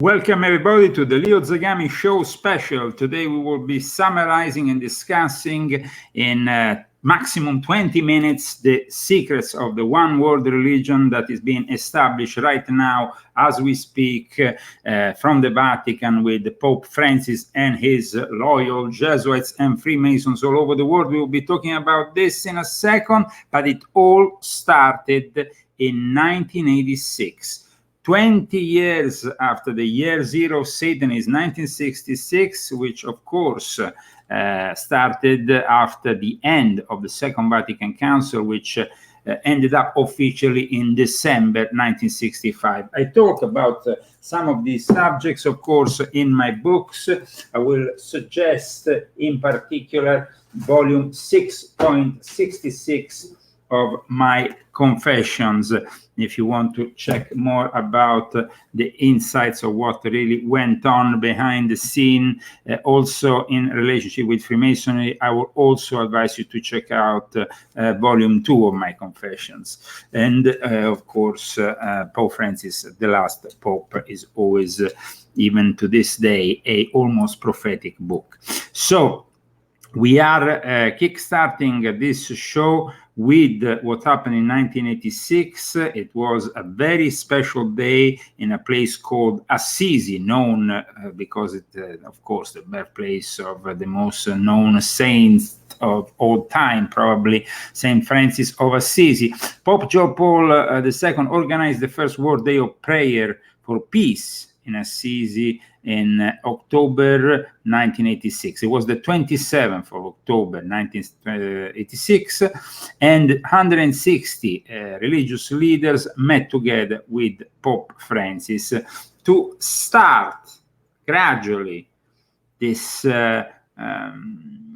Welcome everybody to the Leo Zagami show special. Today we will be summarizing and discussing in maximum 20 minutes the secrets of the one world religion that is being established right now as we speak from the Vatican with Pope Francis and his loyal Jesuits and Freemasons all over the world. We will be talking about this in a second, but it all started in 1986. 20 years after the year zero of Satanism, 1966, which of course started after the end of the Second Vatican Council, which ended up officially in December 1965. I talk about some of these subjects, of course, in my books. I will suggest in particular volume 6.66 of my Confessions, if you want to check more about the insights of what really went on behind the scene, also in relationship with Freemasonry. I will also advise you to check out volume 2 of my Confessions. And of course, Pope Francis, the last Pope, is always, even to this day, a almost prophetic book. So we are kickstarting this show with what happened in 1986. It was a very special day in a place called Assisi, known because it, of course, the birthplace of the most known saint of all time, probably Saint Francis of Assisi. Pope John Paul II organized the first World Day of Prayer for Peace in Assisi in October 1986. It was the 27th of October 1986, and 160 religious leaders met together with Pope Francis to start gradually this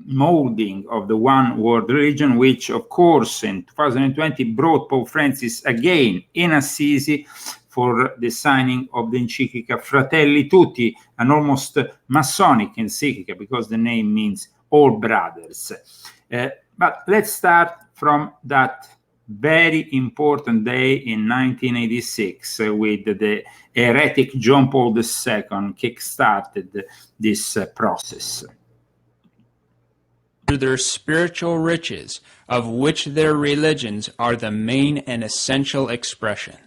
molding of the one world religion, which of course in 2020 brought Pope Francis again in Assisi for the signing of the encyclica Fratelli Tutti, an almost Masonic encyclica because the name means all brothers. But let's start from that very important day in 1986 with the heretic John Paul II kick-started this process. Their spiritual riches, of which their religions are the main and essential expression.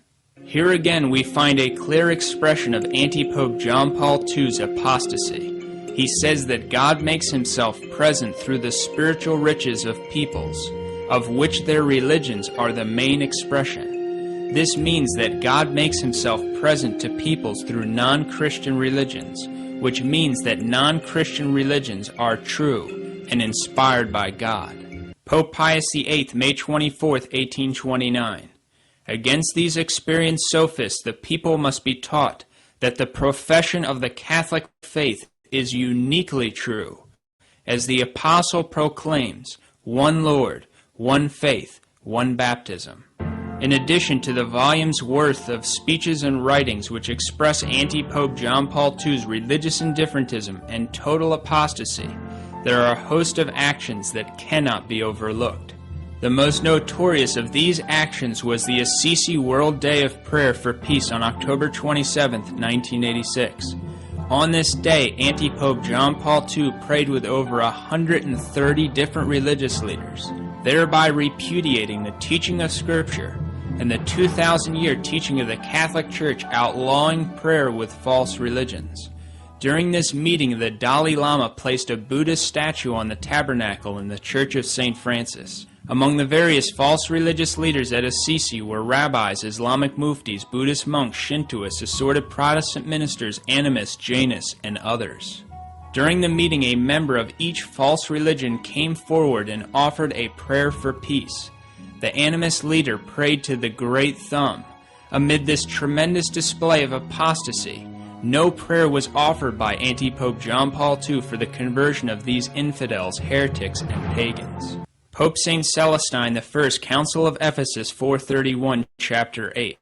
Here again we find a clear expression of Anti-Pope John Paul II's apostasy. He says that God makes himself present through the spiritual riches of peoples, of which their religions are the main expression. This means that God makes himself present to peoples through non-Christian religions, which means that non-Christian religions are true and inspired by God. Pope Pius VIII, May 24, 1829. Against these experienced sophists, the people must be taught that the profession of the Catholic faith is uniquely true. As the Apostle proclaims, one Lord, one faith, one baptism. In addition to the volumes worth of speeches and writings which express Anti-Pope John Paul II's religious indifferentism and total apostasy, there are a host of actions that cannot be overlooked. The most notorious of these actions was the Assisi World Day of Prayer for Peace on October 27, 1986. On this day, Anti-Pope John Paul II prayed with over 130 different religious leaders, thereby repudiating the teaching of Scripture and the 2,000-year teaching of the Catholic Church outlawing prayer with false religions. During this meeting, the Dalai Lama placed a Buddhist statue on the tabernacle in the Church of St. Francis. Among the various false religious leaders at Assisi were rabbis, Islamic muftis, Buddhist monks, Shintoists, assorted Protestant ministers, animists, Jainists, and others. During the meeting, a member of each false religion came forward and offered a prayer for peace. The animist leader prayed to the Great Thumb. Amid this tremendous display of apostasy, no prayer was offered by Anti-Pope John Paul II for the conversion of these infidels, heretics, and pagans. Pope St. Celestine I, Council of Ephesus 431, Chapter 8.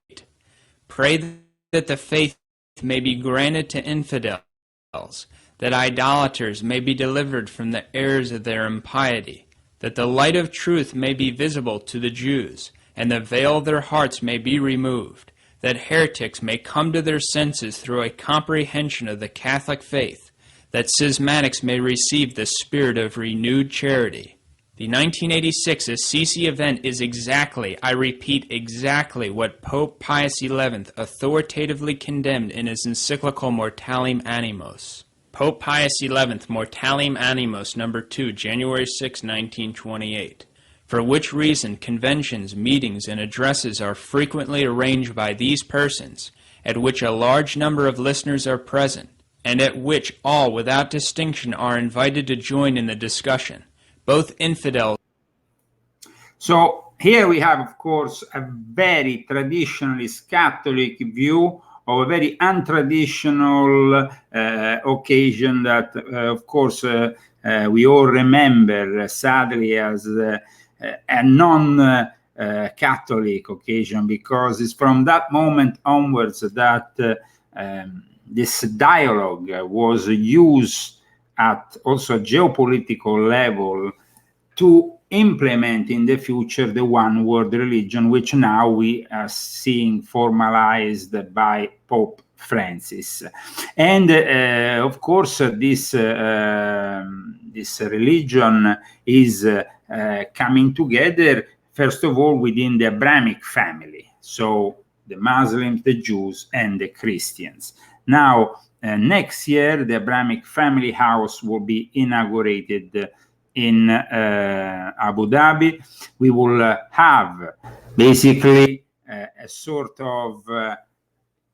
Pray that the faith may be granted to infidels, that idolaters may be delivered from the errors of their impiety, that the light of truth may be visible to the Jews, and the veil of their hearts may be removed, that heretics may come to their senses through a comprehension of the Catholic faith, that schismatics may receive the spirit of renewed charity. The 1986 Assisi event is exactly, I repeat, exactly what Pope Pius XI authoritatively condemned in his encyclical Mortalem Animos. Pope Pius XI, Mortalem Animos, No. 2, January 6, 1928. For which reason conventions, meetings, and addresses are frequently arranged by these persons, at which a large number of listeners are present, and at which all without distinction are invited to join in the discussion, both infidels. So here we have, of course, a very traditionalist Catholic view of a very untraditional occasion that, of course, we all remember, sadly, as a non-Catholic occasion, because it's from that moment onwards that this dialogue was used at also geopolitical level to implement in the future the one world religion, which now we are seeing formalized by Pope Francis. And of course, this religion is coming together, first of all, within the Abrahamic family. So the Muslims, the Jews, and the Christians. Now, next year, the Abrahamic family house will be inaugurated in Abu Dhabi. We will have basically a sort of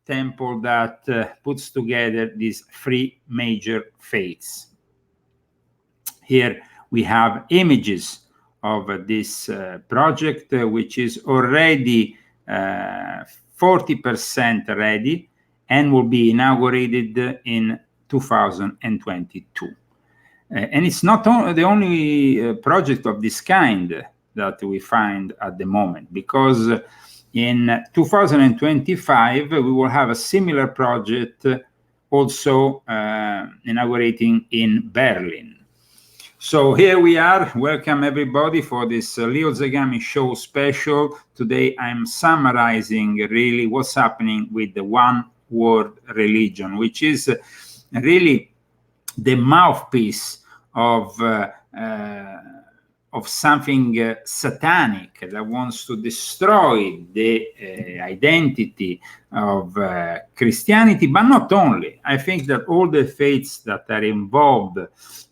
temple that puts together these three major faiths. Here we have images of this project, which is already 40% ready and will be inaugurated in 2022. And it's not the only project of this kind that we find at the moment, because in 2025 we will have a similar project also inaugurating in Berlin. So here we are. Welcome everybody for this Leo Zagami show special. Today I'm summarizing really what's happening with the one world religion, which is really the mouthpiece of something satanic that wants to destroy the identity of Christianity, but not only. I think that all the faiths that are involved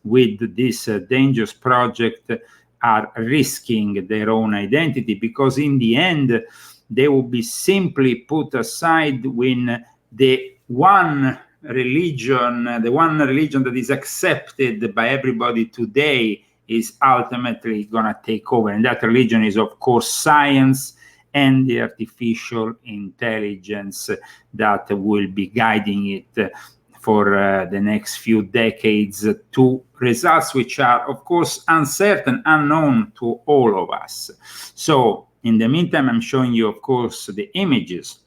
with this dangerous project are risking their own identity, because in the end they will be simply put aside when the one religion that is accepted by everybody today is ultimately going to take over. And that religion is, of course, science and the artificial intelligence that will be guiding it for the next few decades to results which are, of course, uncertain, unknown to all of us. So in the meantime, I'm showing you, of course, the images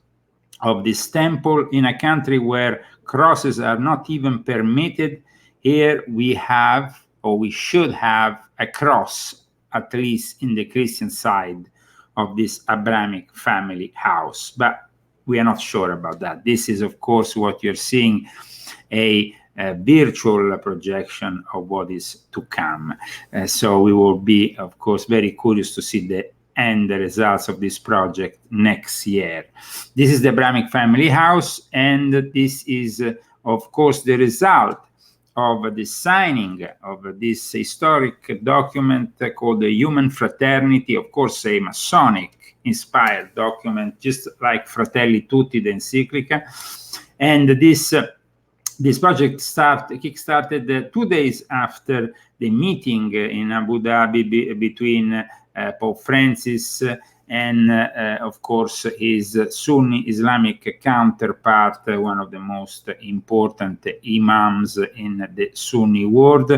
of this temple in a country where crosses are not even permitted. Here we have, or we should have, a cross, at least in the Christian side of this Abrahamic family house. But we are not sure about that. This is, of course, what you're seeing, a virtual projection of what is to come. So we will be, of course, very curious to see the results of this project next year. This is the Abrahamic family house, and this is, of course, the result of the signing of this historic document called the Human Fraternity, of course, a Masonic inspired document, just like Fratelli Tutti, the encyclica. And this project kickstarted 2 days after the meeting in Abu Dhabi between Pope Francis and, of course, his Sunni Islamic counterpart, one of the most important imams in the Sunni world.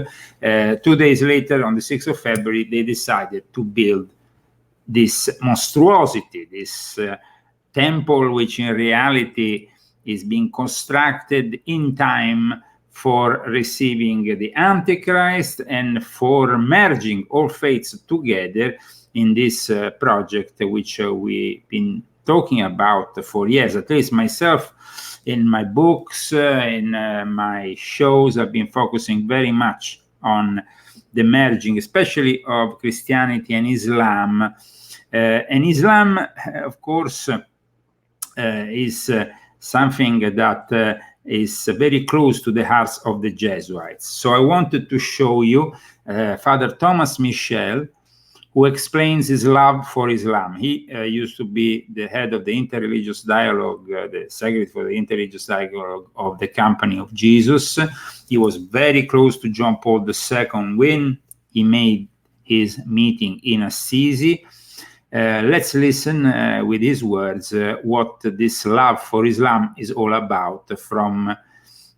2 days later, on the 6th of February, they decided to build this monstrosity, this temple, which in reality is being constructed in time for receiving the Antichrist and for merging all faiths together in this project, which we've been talking about for years. At least myself, in my books, in my shows, I've been focusing very much on the merging, especially of Christianity and Islam. And Islam, of course, is something that is very close to the hearts of the Jesuits. So I wanted to show you Father Thomas Michel, who explains his love for Islam. He used to be the head of the interreligious dialogue, the secretary for the interreligious dialogue of the Company of Jesus. He was very close to John Paul II when he made his meeting in Assisi. Let's listen with his words what this love for Islam is all about from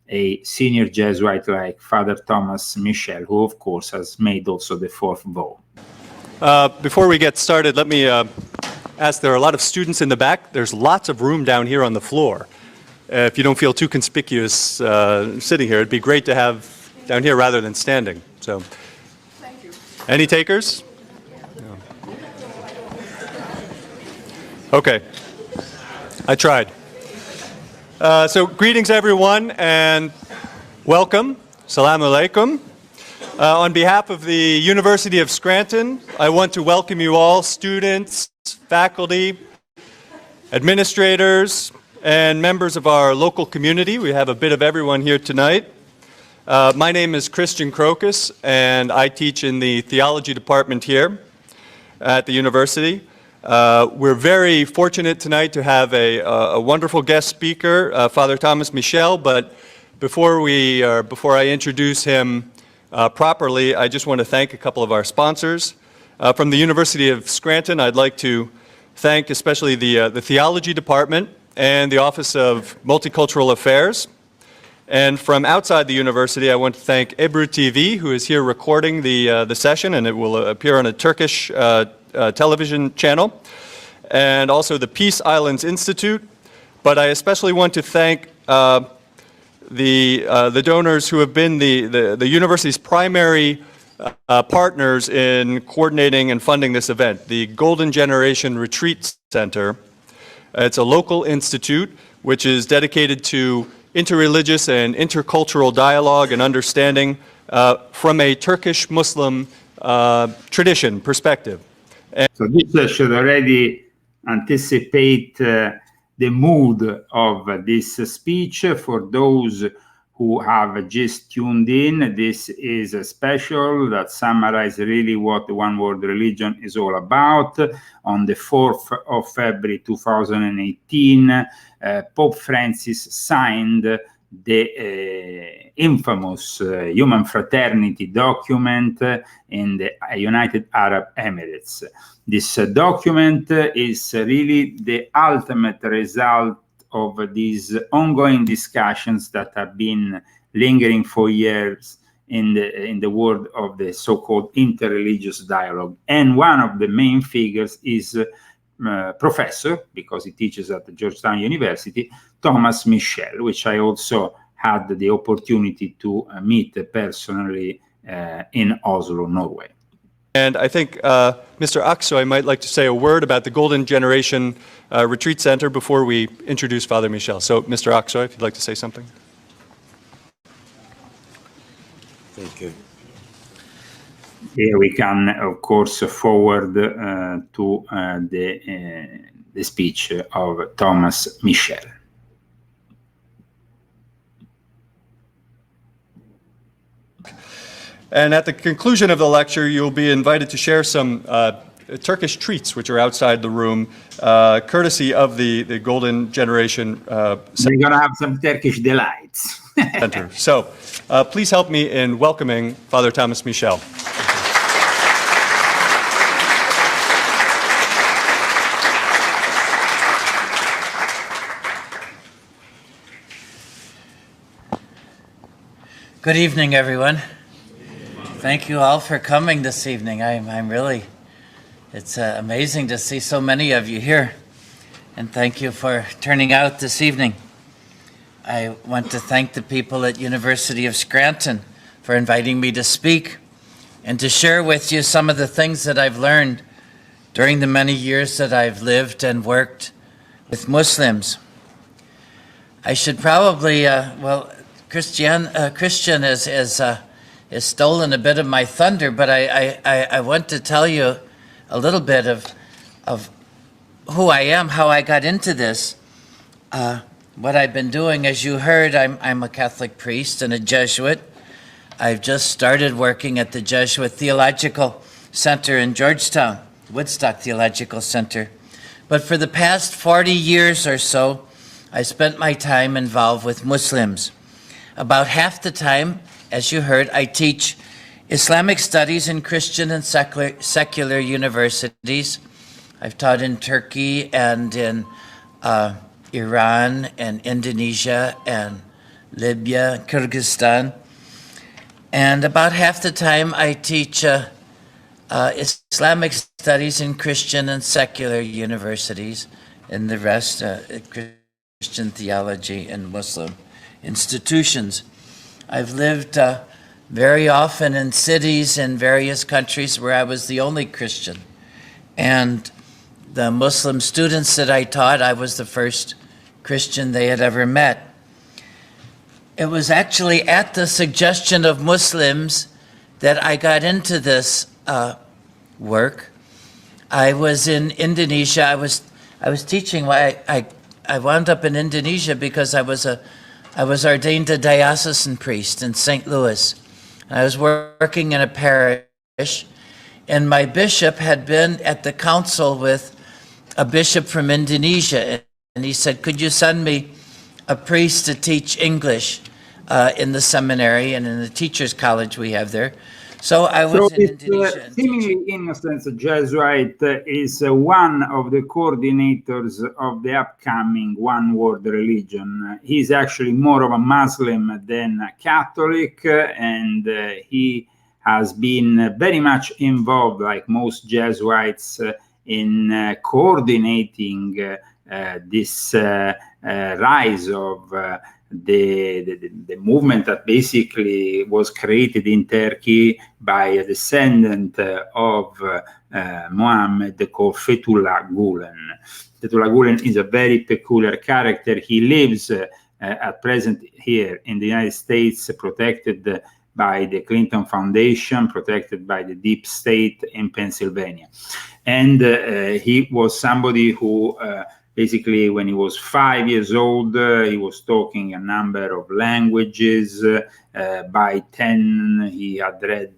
a senior Jesuit like Father Thomas Michel, who of course has made also the fourth vow. Before we get started, let me ask, there are a lot of students in the back. There's lots of room down here on the floor. If you don't feel too conspicuous sitting here, it'd be great to have down here rather than standing. So, thank you. Any takers? No. Okay, I tried. So greetings everyone and welcome. Assalamu alaikum. On behalf of the University of Scranton, I want to welcome you all, students, faculty, administrators, and members of our local community. We have a bit of everyone here tonight. My name is Christian Crocus, and I teach in the theology department here at the university. We're very fortunate tonight to have a wonderful guest speaker, Father Thomas Michel, but before I introduce him properly, I just want to thank a couple of our sponsors. From the University of Scranton, I'd like to thank especially the Theology Department and the Office of Multicultural Affairs. And from outside the university, I want to thank Ebru TV, who is here recording the session, and it will appear on a Turkish television channel, and also the Peace Islands Institute. But I especially want to thank the donors who have been the university's primary partners in coordinating and funding this event. The Golden Generation Retreat Center. It's a local institute which is dedicated to interreligious and intercultural dialogue and understanding from a Turkish Muslim tradition perspective. So this should already anticipate the mood of this speech. For those who have just tuned in, this is a special that summarizes really what the One World Religion is all about. On the 4th of February 2018, Pope Francis signed the infamous Human Fraternity document in the United Arab Emirates. This document is really the ultimate result of these ongoing discussions that have been lingering for years in the world of the so-called interreligious dialogue. And one of the main figures is professor, because he teaches at the Georgetown University, Thomas Michel, which I also had the opportunity to meet personally in Oslo, Norway. And I think Mr. Aksoy might like to say a word about the Golden Generation Retreat Center before we introduce Father Michel. So, Mr. Aksoy, if you'd like to say something. Thank you. Here we can, of course, forward to the speech of Thomas Michel. And at the conclusion of the lecture, you'll be invited to share some Turkish treats, which are outside the room, courtesy of the Golden Generation We're going to have some Turkish delights. Center. So please help me in welcoming Father Thomas Michel. Good evening, everyone. Thank you all for coming this evening. I'm really, it's amazing to see so many of you here. And thank you for turning out this evening. I want to thank the people at University of Scranton for inviting me to speak and to share with you some of the things that I've learned during the many years that I've lived and worked with Muslims. I should probably, well, Christian has stolen a bit of my thunder, but I want to tell you a little bit of who I am, how I got into this. What I've been doing, as you heard, I'm a Catholic priest and a Jesuit. I've just started working at the Jesuit Theological Center in Georgetown, Woodstock Theological Center. But for the past 40 years or so, I spent my time involved with Muslims. About half the time, as you heard, I teach Islamic studies in Christian and secular universities. I've taught in Turkey and in Iran and Indonesia and Libya, Kyrgyzstan. And about half the time I teach Islamic studies in Christian and secular universities, and the rest Christian theology and Muslim institutions. I've lived very often in cities in various countries where I was the only Christian. And the Muslim students that I taught, I was the first Christian they had ever met. It was actually at the suggestion of Muslims that I got into this work. I was in Indonesia. I was teaching. I wound up in Indonesia because I was ordained a diocesan priest in St. Louis. I was working in a parish, and my bishop had been at the council with a bishop from Indonesia, and he said, "Could you send me a priest to teach English in the seminary and in the teachers' college we have there?" So I was in Indonesia. Seemingly innocent Jesuit is one of the coordinators of the upcoming One World Religion. He's actually more of a Muslim than a Catholic, and he has been very much involved, like most Jesuits, in coordinating this rise of the movement that basically was created in Turkey by a descendant of Muhammad called Fethullah Gulen. Fethullah Gulen is a very peculiar character. He lives at present here in the United States, protected by the Clinton Foundation, protected by the deep state in Pennsylvania. And he was somebody who basically, when he was 5 years old, he was talking a number of languages. By 10, he had read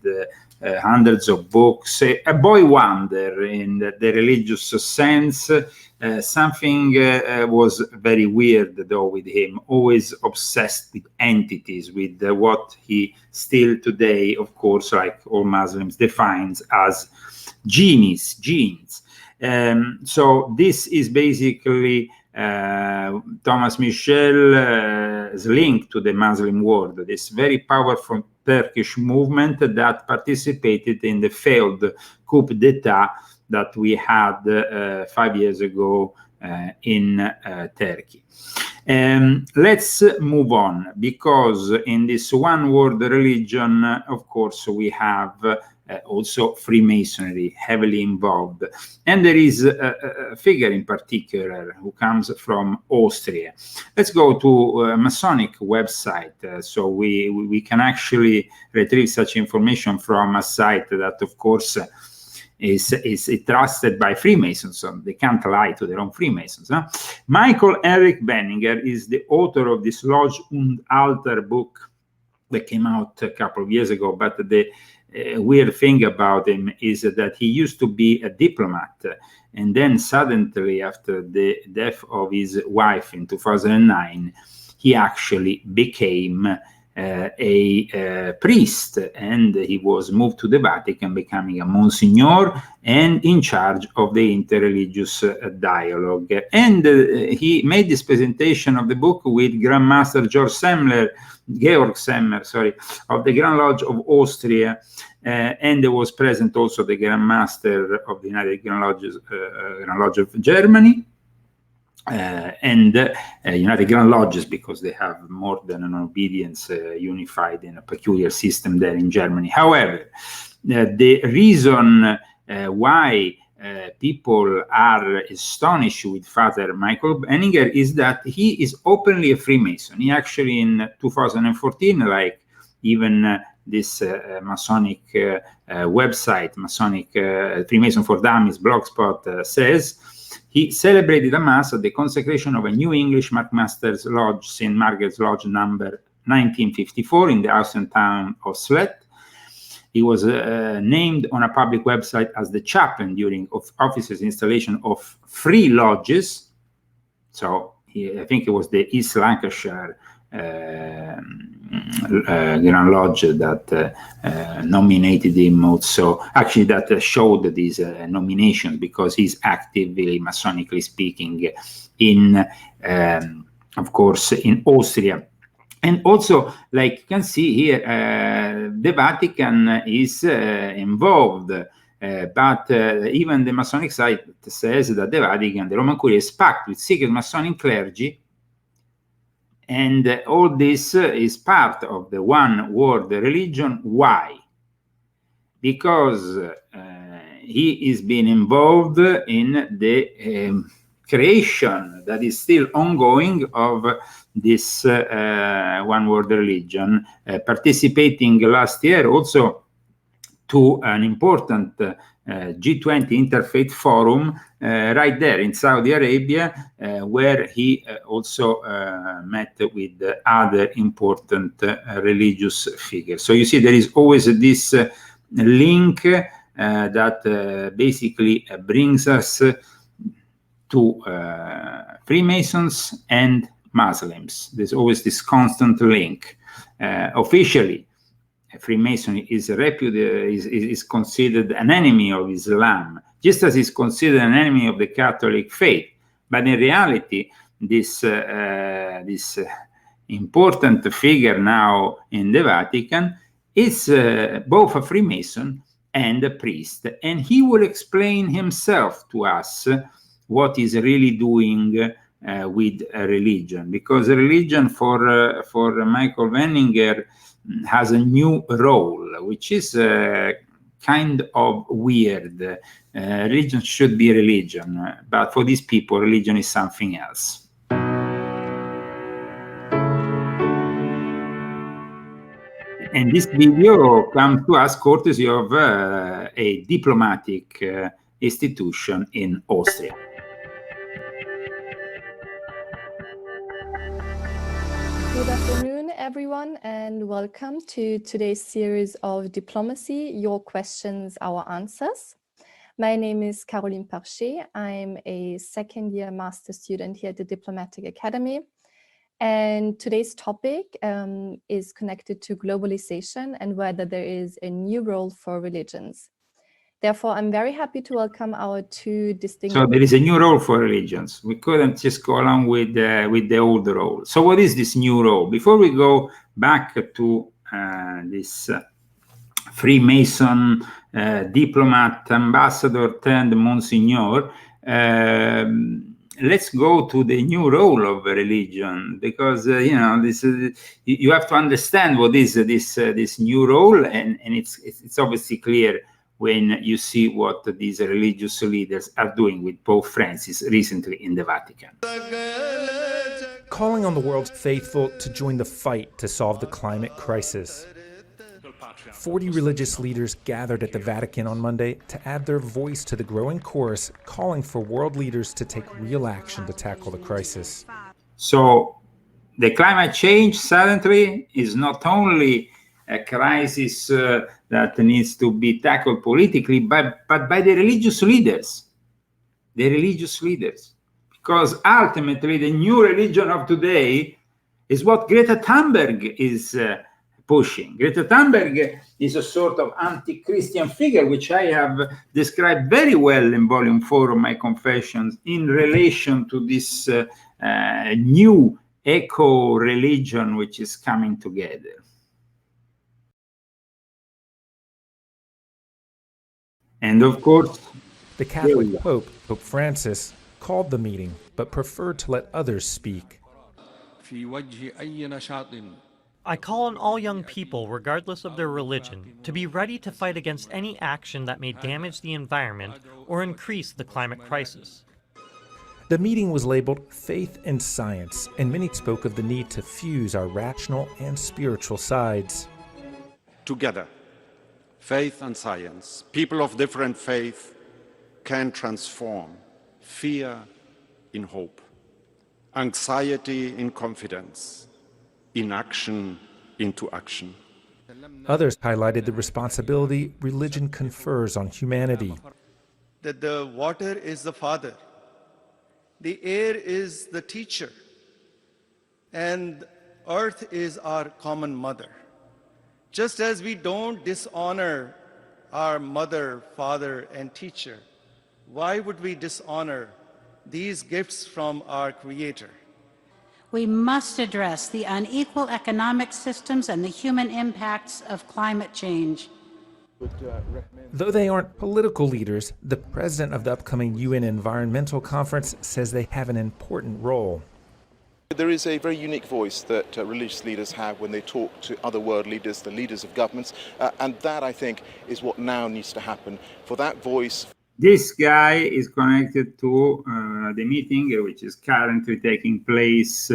hundreds of books. A boy wonder in the religious sense. Something was very weird, though, with him, always obsessed with entities, with what he still today, of course, like all Muslims, defines as genes. So this is basically Thomas Michel's link to the Muslim world, this very powerful Turkish movement that participated in the failed coup d'etat that we had 5 years ago in Turkey. Let's move on, because in this one world religion, of course, we have also Freemasonry heavily involved. And there is a figure in particular who comes from Austria. Let's go to a Masonic website. So we can actually retrieve such information from a site that, of course, is trusted by Freemasons, so they can't lie to their own Freemasons. Huh? Michael Eric Benninger is the author of this Lodge und Altar book that came out a couple of years ago, but the weird thing about him is that he used to be a diplomat, and then suddenly, after the death of his wife in 2009, he actually became a priest, and he was moved to the Vatican, becoming a Monsignor and in charge of the interreligious dialogue. And he made this presentation of the book with Grand Master Georg Semler, of the Grand Lodge of Austria, and there was present also the Grand Master of the United Grand Lodge of Germany, and United Grand Lodges, because they have more than an obedience unified in a peculiar system there in Germany. However, the reason why people are astonished with Father Michael Benninger is that he is openly a Freemason. He actually in 2014, like even this Masonic website, Masonic Freemason for Dummies blogspot says, he celebrated a mass at the consecration of a new English McMaster's Lodge, St. Margaret's Lodge number 1954 in the Austrian town of Slet. He was named on a public website as the chaplain during officers' installation of 3 lodges. So I think it was the East Lancashire Grand Lodge that nominated him also, actually that showed these nominations, because he's actively, Masonically speaking, in, of course, in Austria. And also, like you can see here, the Vatican is involved, but even the Masonic site says that the Vatican, the Roman Curia, is packed with secret Masonic clergy, and all this is part of the one world religion. Why? Because he is being involved in the creation that is still ongoing of this one world religion, participating last year also to an important G20 Interfaith Forum right there in Saudi Arabia, where he also met with other important religious figures. So you see, there is always this link that basically brings us to Freemasons and Muslims. There's always this constant link. Officially, Freemasonry is considered an enemy of Islam, just as it's considered an enemy of the Catholic faith. But in reality, this important figure now in the Vatican is both a Freemason and a priest, and he will explain himself to us what he's really doing with a religion, because a religion for Michael Benninger has a new role, which is kind of weird. Religion should be religion, but for these people, religion is something else. And this video comes to us courtesy of a diplomatic institution in Austria. Good afternoon, everyone, and welcome to today's series of Diplomacy, Your Questions, Our Answers. My name is Caroline Parchet. I'm a second-year master student here at the Diplomatic Academy. And today's topic is connected to globalization and whether there is a new role for religions. Therefore, I'm very happy to welcome our two distinguished... So there is a new role for religions. We couldn't just go along with the old role. So what is this new role? Before we go back to this Freemason diplomat, ambassador turned Monsignor, let's go to the new role of religion, because you have to understand what is this new role, and it's obviously clear when you see what these religious leaders are doing with Pope Francis recently in the Vatican. Calling on the world's faithful to join the fight to solve the climate crisis. 40 religious leaders gathered at the Vatican on Monday to add their voice to the growing chorus calling for world leaders to take real action to tackle the crisis. So the climate change suddenly is not only a crisis that needs to be tackled politically, but by the religious leaders. The religious leaders. Because ultimately the new religion of today is what Greta Thunberg is pushing. Greta Thunberg is a sort of anti-Christian figure, which I have described very well in Volume 4 of my Confessions in relation to this new eco-religion which is coming together. And of course, the Catholic Pope, Pope Francis, called the meeting, but preferred to let others speak. I call on all young people, regardless of their religion, to be ready to fight against any action that may damage the environment or increase the climate crisis. The meeting was labeled Faith and Science, and many spoke of the need to fuse our rational and spiritual sides. Together, faith and science, people of different faith can transform fear in hope, anxiety in confidence, inaction into action. Others highlighted the responsibility religion confers on humanity. That the water is the father, the air is the teacher, and earth is our common mother. Just as we don't dishonor our mother, father, and teacher, why would we dishonor these gifts from our Creator? We must address the unequal economic systems and the human impacts of climate change. Though they aren't political leaders, the president of the upcoming UN Environmental Conference says they have an important role. There is a very unique voice that religious leaders have when they talk to other world leaders, the leaders of governments, and that, I think, is what now needs to happen. For that voice... This guy is connected to the meeting, which is currently taking place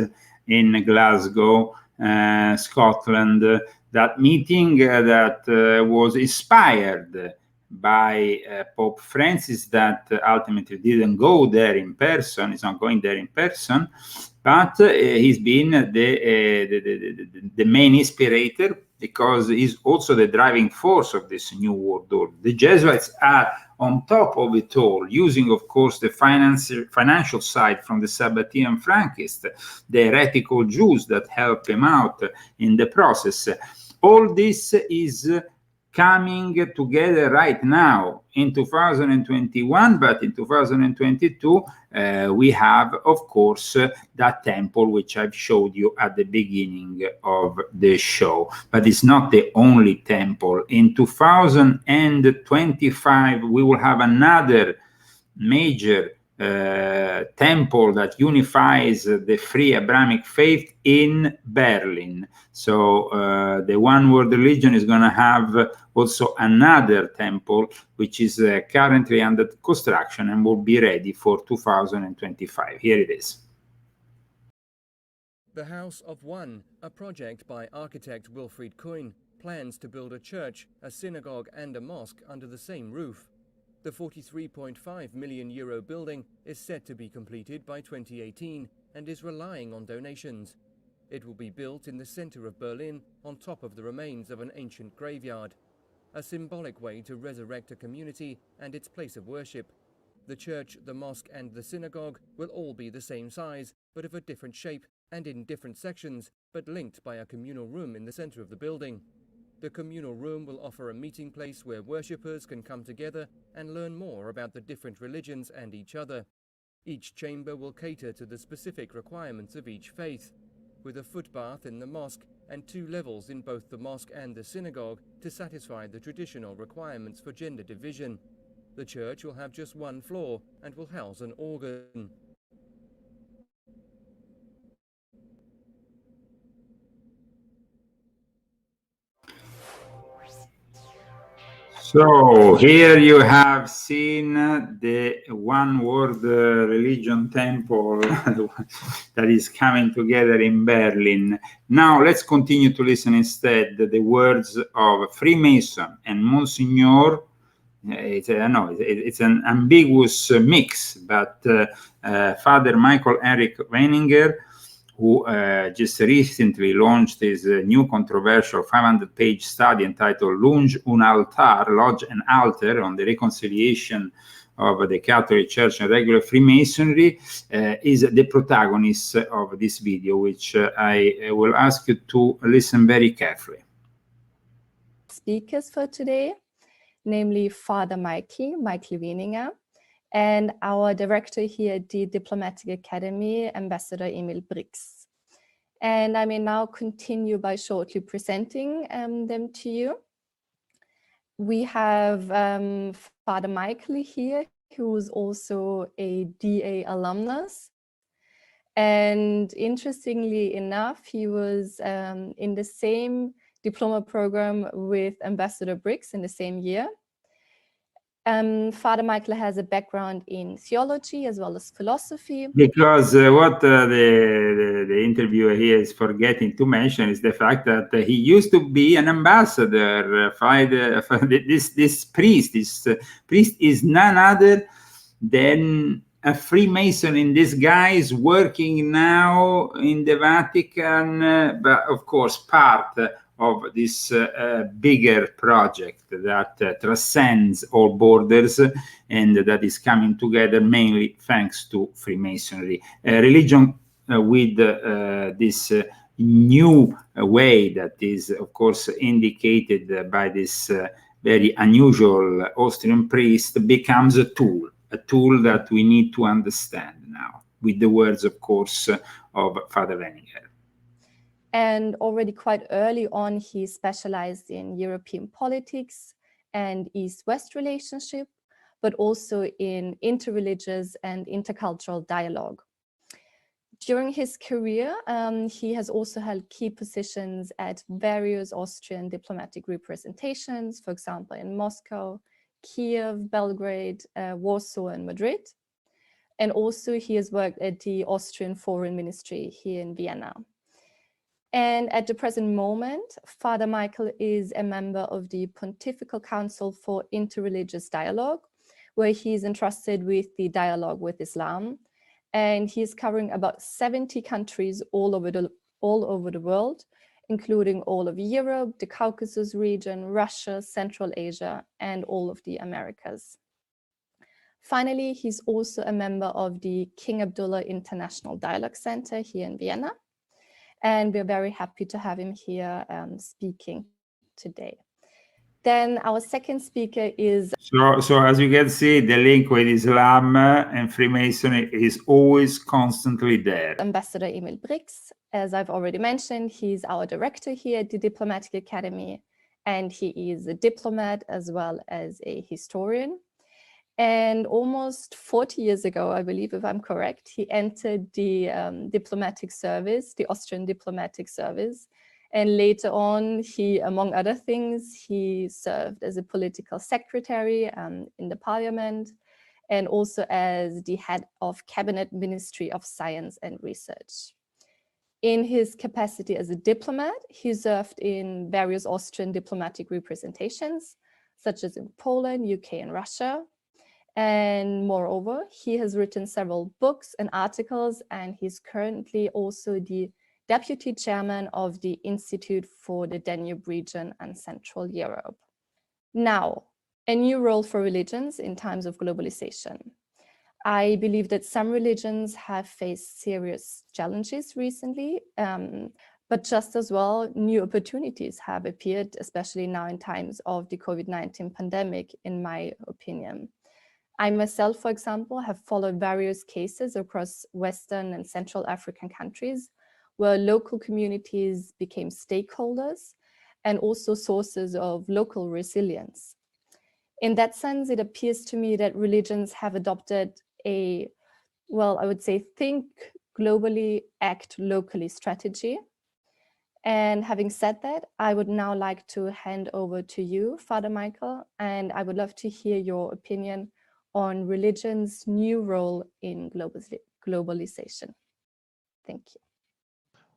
in Glasgow, Scotland. That meeting that was inspired by Pope Francis, that ultimately didn't go there in person, he's not going there in person, but he's been the main inspirator, because he's also the driving force of this new world order. The Jesuits are on top of it all, using, of course, the financial side from the Sabbatean Frankists, the heretical Jews that help him out in the process. All this is coming together right now in 2021, but in 2022 we have, of course, that temple which I've showed you at the beginning of the show. But it's not the only temple. In 2025 we will have another major temple that unifies the free Abrahamic faith in Berlin. So the One World Religion is going to have also another temple, which is currently under construction and will be ready for 2025. Here it is. The House of One, a project by architect Wilfried Kuhn, plans to build a church, a synagogue and a mosque under the same roof. The €43.5 million building is set to be completed by 2018 and is relying on donations. It will be built in the center of Berlin on top of the remains of an ancient graveyard, a symbolic way to resurrect a community and its place of worship. The church, the mosque and the synagogue will all be the same size, but of a different shape and in different sections, but linked by a communal room in the center of the building. The communal room will offer a meeting place where worshippers can come together and learn more about the different religions and each other. Each chamber will cater to the specific requirements of each faith, with a footbath in the mosque and 2 levels in both the mosque and the synagogue to satisfy the traditional requirements for gender division. The church will have just 1 floor and will house an organ. So here you have seen the One World Religion temple that is coming together in Berlin. Now let's continue to listen instead the words of Freemason and Monsignor. It's an ambiguous mix, but Father Michael Eric Weininger, who just recently launched his new controversial 500-page study entitled Lodge un altar, on the reconciliation of the Catholic Church and regular Freemasonry, is the protagonist of this video, which I will ask you to listen very carefully. Speakers for today, namely Father Michael Weininger, and our director here at the Diplomatic Academy, Ambassador Emil Brix. And I may now continue by shortly presenting them to you. We have Father Michael here, who is also a DA alumnus. And interestingly enough, he was in the same diploma program with Ambassador Briggs in the same year. Father Michael has a background in theology as well as philosophy. Because what the interviewer here is forgetting to mention is the fact that he used to be an ambassador. This priest is none other than a Freemason in disguise, working now in the Vatican, but of course part of this bigger project that transcends all borders and that is coming together mainly thanks to Freemasonry. Religion with this new way that is, of course, indicated by this very unusual Austrian priest becomes a tool that we need to understand now, with the words, of course, of Father Weniger. And already quite early on, he specialized in European politics and East-West relationship, but also in interreligious and intercultural dialogue. During his career, he has also held key positions at various Austrian diplomatic representations, for example, in Moscow, Kiev, Belgrade, Warsaw, and Madrid. And also he has worked at the Austrian Foreign Ministry here in Vienna. And at the present moment, Father Michael is a member of the Pontifical Council for Interreligious Dialogue, where he is entrusted with the dialogue with Islam. And he is covering about 70 countries all over the world, including all of Europe, the Caucasus region, Russia, Central Asia, and all of the Americas. Finally, he's also a member of the King Abdullah International Dialogue Center here in Vienna. And we're very happy to have him here speaking today. Then our second speaker is... So as you can see, the link with Islam and Freemasonry is always constantly there. Ambassador Emil Briggs. As I've already mentioned, he's our director here at the Diplomatic Academy, and he is a diplomat as well as a historian. And almost 40 years ago, I believe, if I'm correct, he entered the diplomatic service, the Austrian diplomatic service. And later on, he, among other things, he served as a political secretary in the parliament and also as the head of Cabinet Ministry of Science and Research. In his capacity as a diplomat, he served in various Austrian diplomatic representations, such as in Poland, UK, and Russia. And moreover, he has written several books and articles, and he's currently also the deputy chairman of the Institute for the Danube region and Central Europe. Now, a new role for religions in times of globalization. I believe that some religions have faced serious challenges recently, but just as well, new opportunities have appeared, especially now in times of the COVID-19 pandemic, in my opinion. I myself, for example, have followed various cases across Western and Central African countries where local communities became stakeholders and also sources of local resilience. In that sense, it appears to me that religions have adopted a, well, I would say, think globally, act locally strategy. And having said that, I would now like to hand over to you, Father Michael, and I would love to hear your opinion on religion's new role in globalization. Thank you.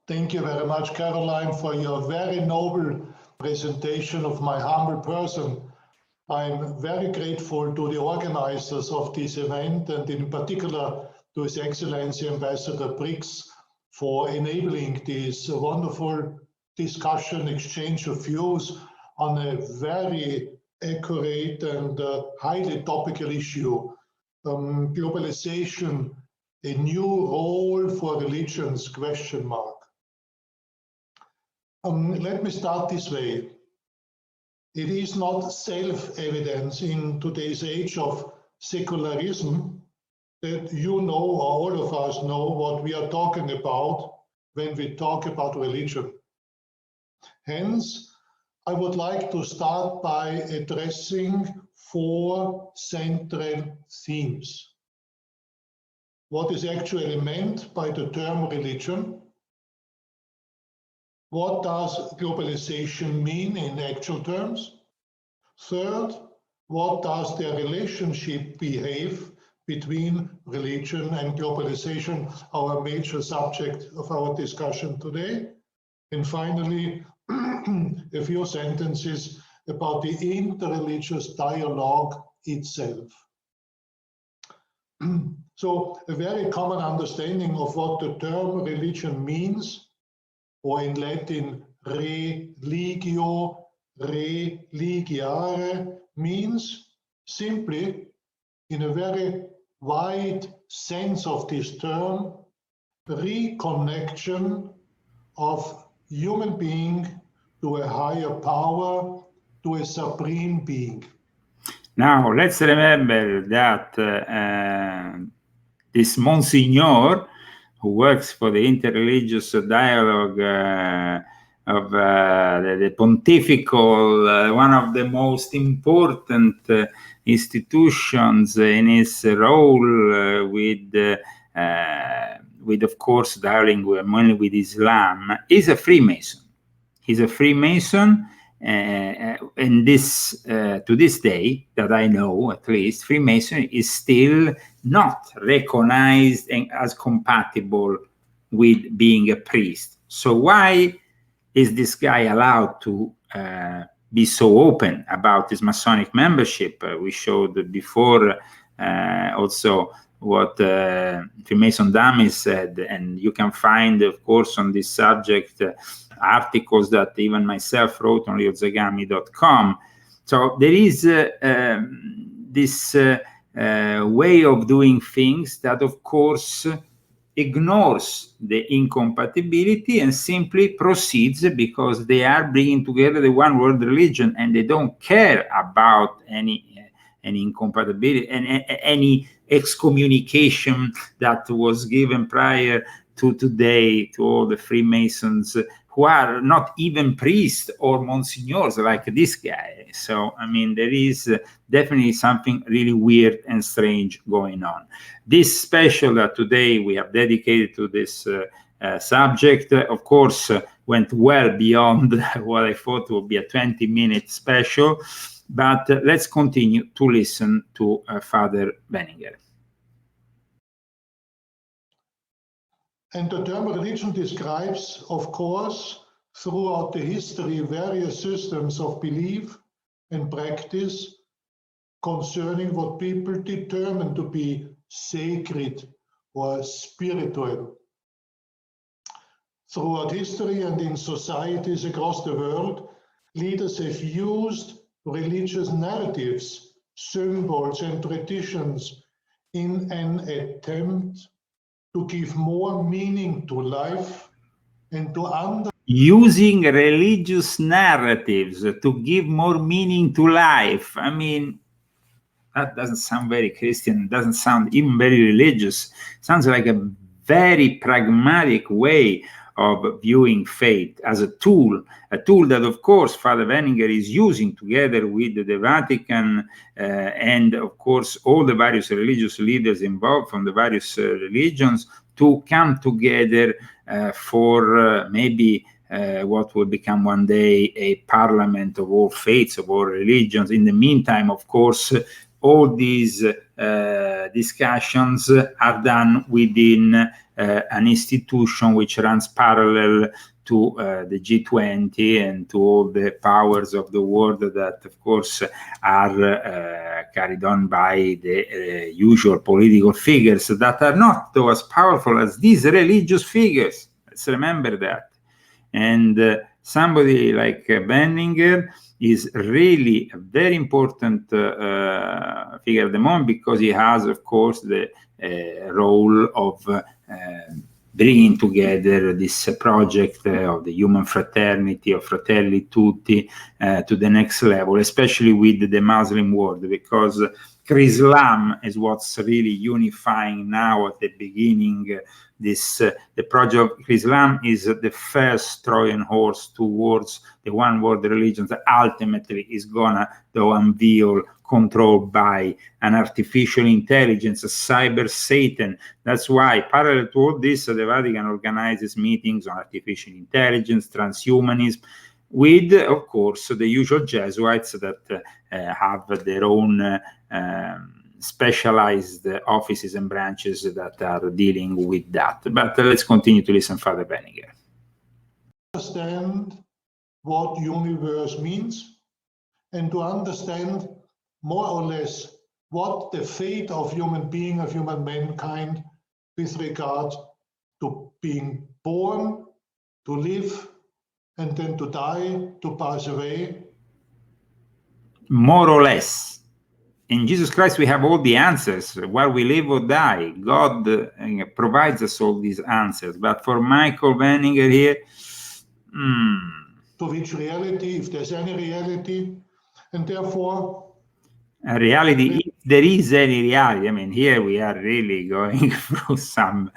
Thank you very much, Caroline, for your very noble presentation of my humble person. I'm very grateful to the organizers of this event, and in particular to His Excellency Ambassador Briggs for enabling this wonderful discussion, exchange of views on a very accurate and highly topical issue. Globalization, a new role for religions, question mark. Let me start this way. It is not self-evident in today's age of secularism that you know, or all of us know, what we are talking about when we talk about religion. Hence, I would like to start by addressing 4 central themes. what is actually meant by the term religion. What does globalization mean in actual terms? Third, what does the relationship behave between religion and globalization, our major subject of our discussion today? And finally, a few sentences about the interreligious dialogue itself. So a very common understanding of what the term religion means, or in Latin, religio, religiare, means simply, in a very wide sense of this term, reconnection of human being to a higher power, to a supreme being. Now, let's remember that this Monsignor, who works for the interreligious dialogue of the pontifical, one of the most important institutions in his role with, of course, dialoguing mainly with Islam, is a Freemason. He's a Freemason. And this, to this day, that I know at least, Freemasonry is still not recognized as compatible with being a priest. So why is this guy allowed to be so open about his Masonic membership? We showed before also what Freemason Dummy said, and you can find, of course, on this subject articles that even myself wrote on leozagami.com. So there is this way of doing things that, of course, ignores the incompatibility and simply proceeds because they are bringing together the one world religion, and they don't care about any incompatibility and any excommunication that was given prior to today to all the Freemasons who are not even priests or monsignors like this guy. So, I mean, there is definitely something really weird and strange going on. This special that today we have dedicated to this subject, of course, went well beyond what I thought would be a 20-minute special, but let's continue to listen to Father Benninger. And the term religion describes, of course, throughout the history, various systems of belief and practice concerning what people determine to be sacred or spiritual. Throughout history and in societies across the world, leaders have used religious narratives, symbols, and traditions in an attempt to give more meaning to life and to using religious narratives to give more meaning to life. I mean, that doesn't sound very Christian, doesn't sound even very religious. Sounds like a very pragmatic way of viewing faith as a tool that, of course, Father Benninger is using together with the Vatican and, of course, all the various religious leaders involved from the various religions to come together for maybe what will become one day a parliament of all faiths, of all religions. In the meantime, of course, all these discussions are done within an institution which runs parallel to the G20 and to all the powers of the world that, of course, are carried on by the usual political figures that are not though as powerful as these religious figures. Let's remember that. And somebody like Benninger is really a very important figure at the moment because he has, of course, the role of bringing together this project of the human fraternity, of Fratelli Tutti, to the next level, especially with the Muslim world, because Islam is what's really unifying now at the beginning. The project of Islam is the first Trojan horse towards the one world religion that ultimately is gonna unveil, controlled by an artificial intelligence, a cyber Satan. That's why, parallel to all this, the Vatican organizes meetings on artificial intelligence, transhumanism, with, of course, the usual Jesuits that have their own specialized offices and branches that are dealing with that. But let's continue to listen, Father Benninger. Understand what universe means, and to understand more or less what the fate of human being, of human mankind, with regard to being born, to live, and then to die, to pass away. More or less. In Jesus Christ, we have all the answers. While we live or die, God provides us all these answers. But for Michael Benninger here, to which reality, if there's any reality, and therefore a reality, if there is any reality. I mean, here we are really going through some,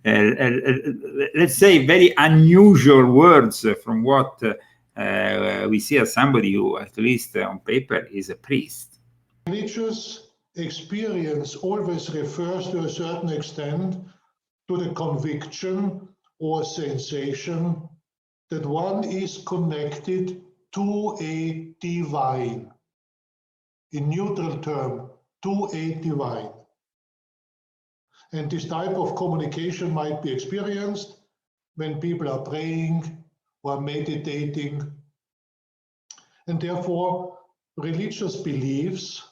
let's say, very unusual words from what we see as somebody who, at least on paper, is a priest. Religious experience always refers to a certain extent to the conviction or sensation that one is connected to a divine. In neutral term, to a divine. And this type of communication might be experienced when people are praying or meditating. And therefore, religious beliefs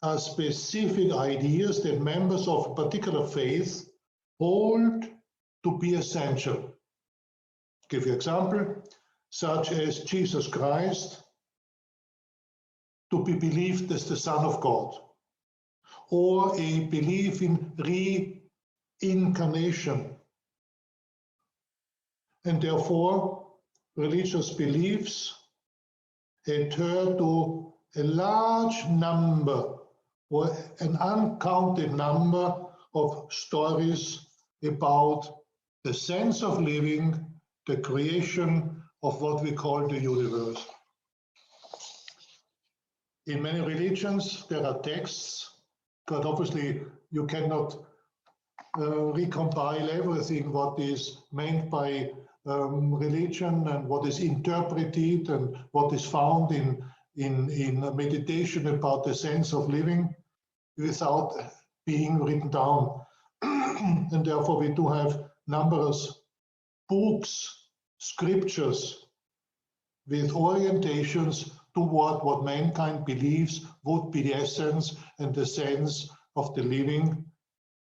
are specific ideas that members of a particular faith hold to be essential. I'll give you an example, such as Jesus Christ to be believed as the Son of God, or a belief in reincarnation. And therefore, religious beliefs adhere to a large number or an uncounted number of stories about the sense of living, the creation of what we call the universe. In many religions, there are texts, but obviously you cannot recompile everything what is meant by religion and what is interpreted and what is found in meditation about the sense of living without being written down. And therefore we do have numerous books, scriptures with orientations toward what mankind believes would be the essence and the sense of the living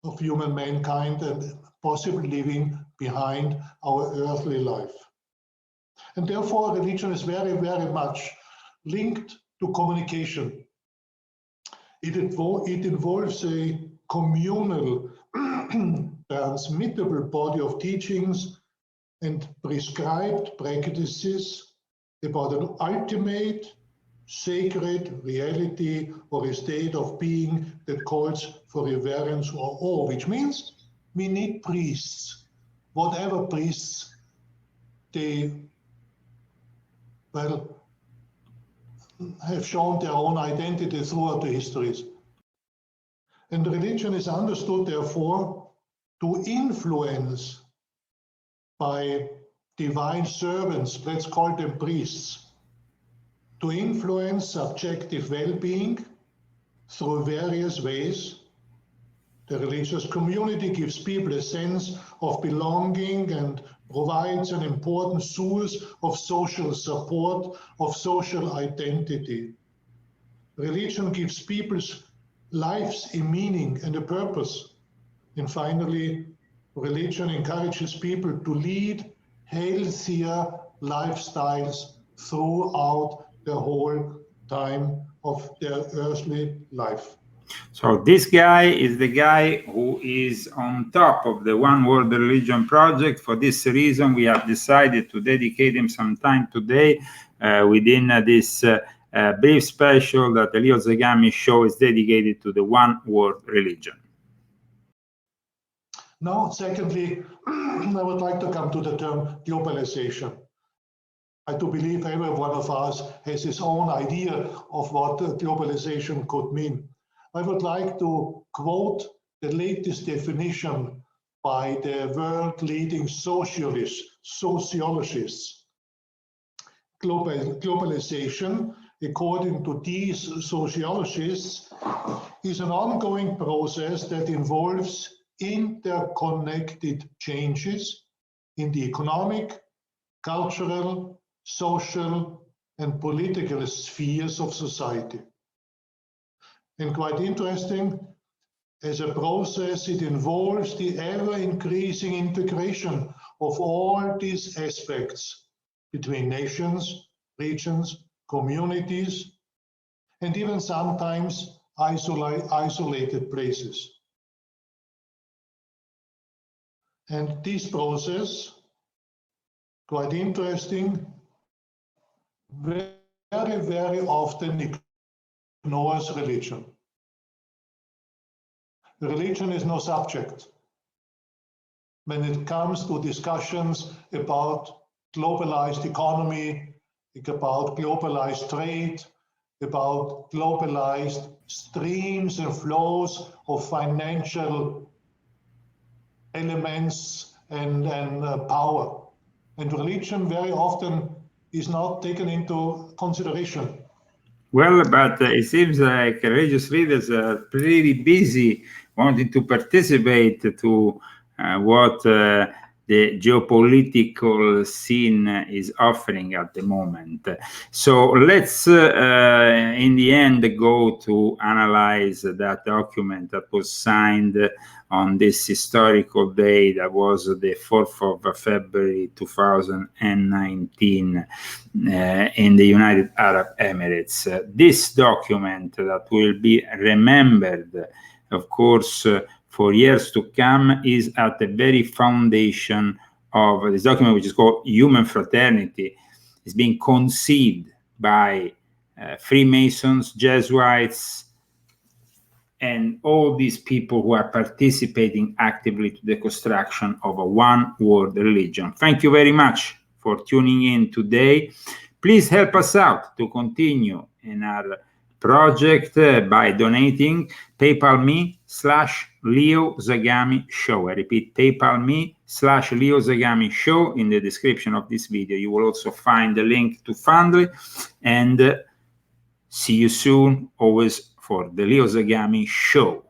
of human mankind and possible living behind our earthly life. And therefore, religion is very, very much linked to communication. It involves a communal, transmittable body of teachings and prescribed practices about an ultimate sacred reality or a state of being that calls for reverence or awe, which means we need priests, whatever priests they, well, have shown their own identity throughout the histories. And religion is understood, therefore, to influence by divine servants, let's call them priests, to influence subjective well-being through various ways. The religious community gives people a sense of belonging and provides an important source of social support, of social identity. Religion gives people's lives a meaning and a purpose. And finally, religion encourages people to lead healthier lifestyles throughout the whole time of their earthly life. So this guy is the guy who is on top of the One World Religion project. For this reason, we have decided to dedicate him some time today within this brief special that the Leo Zagami show is dedicated to the one world religion. Now, secondly, I would like to come to the term globalization. I do believe every one of us has his own idea of what globalization could mean. I would like to quote the latest definition by the world-leading sociologists. Globalization, according to these sociologists, is an ongoing process that involves interconnected changes in the economic, cultural, social, and political spheres of society. And quite interesting, as a process, it involves the ever-increasing integration of all these aspects between nations, regions, communities, and even sometimes isolated places. And this process, quite interesting, very, very often ignores religion. Religion is no subject when it comes to discussions about globalized economy, about globalized trade, about globalized streams and flows of financial elements and power. And religion very often is not taken into consideration. Well, but it seems like religious leaders are pretty busy wanting to participate to what the geopolitical scene is offering at the moment. So let's, in the end, go to analyze that document that was signed on this historical day, that was the 4th of February 2019 in the United Arab Emirates. This document that will be remembered, of course, for years to come, is at the very foundation of this document, which is called Human Fraternity. It's being conceived by Freemasons, Jesuits, and all these people who are participating actively to the construction of a one world religion. Thank you very much for tuning in today. Please help us out to continue in our project by donating. PayPal me/Leo Zagami Show. I repeat, PayPal me/Leo Zagami Show. In the description of this video, you will also find the link to Fundly. And see you soon, always, for the Leo Zagami Show.